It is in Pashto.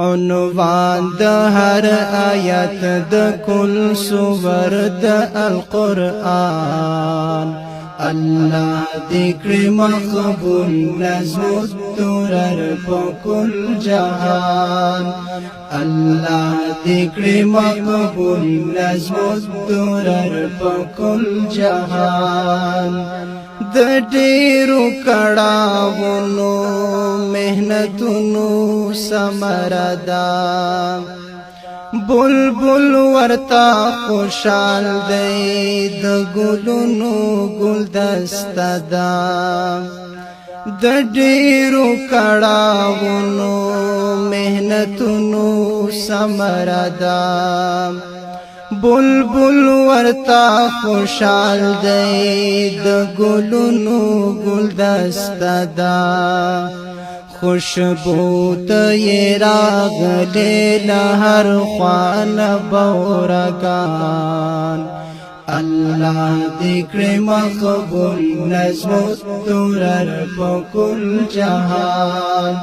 عنوان د هر آیت د کل سور د القرآن الله ذکر مقبول نظم الدرر بكل جهان الله ذکر مقبول نظم الدرر بكل جهان د ډیرو کړهونو مهنتونو سمردا بلبل ورتا خوشال دی د ګلونو ګلدسته دا د ډیرو کړهونو مهنتونو سمردا بلبل ورتا خوشال دی د ګلونو ګلدسته دا خوشبو ته راغلې لهر خوان بورگان الله ذکر مقبول نظم الدرر بكل جهان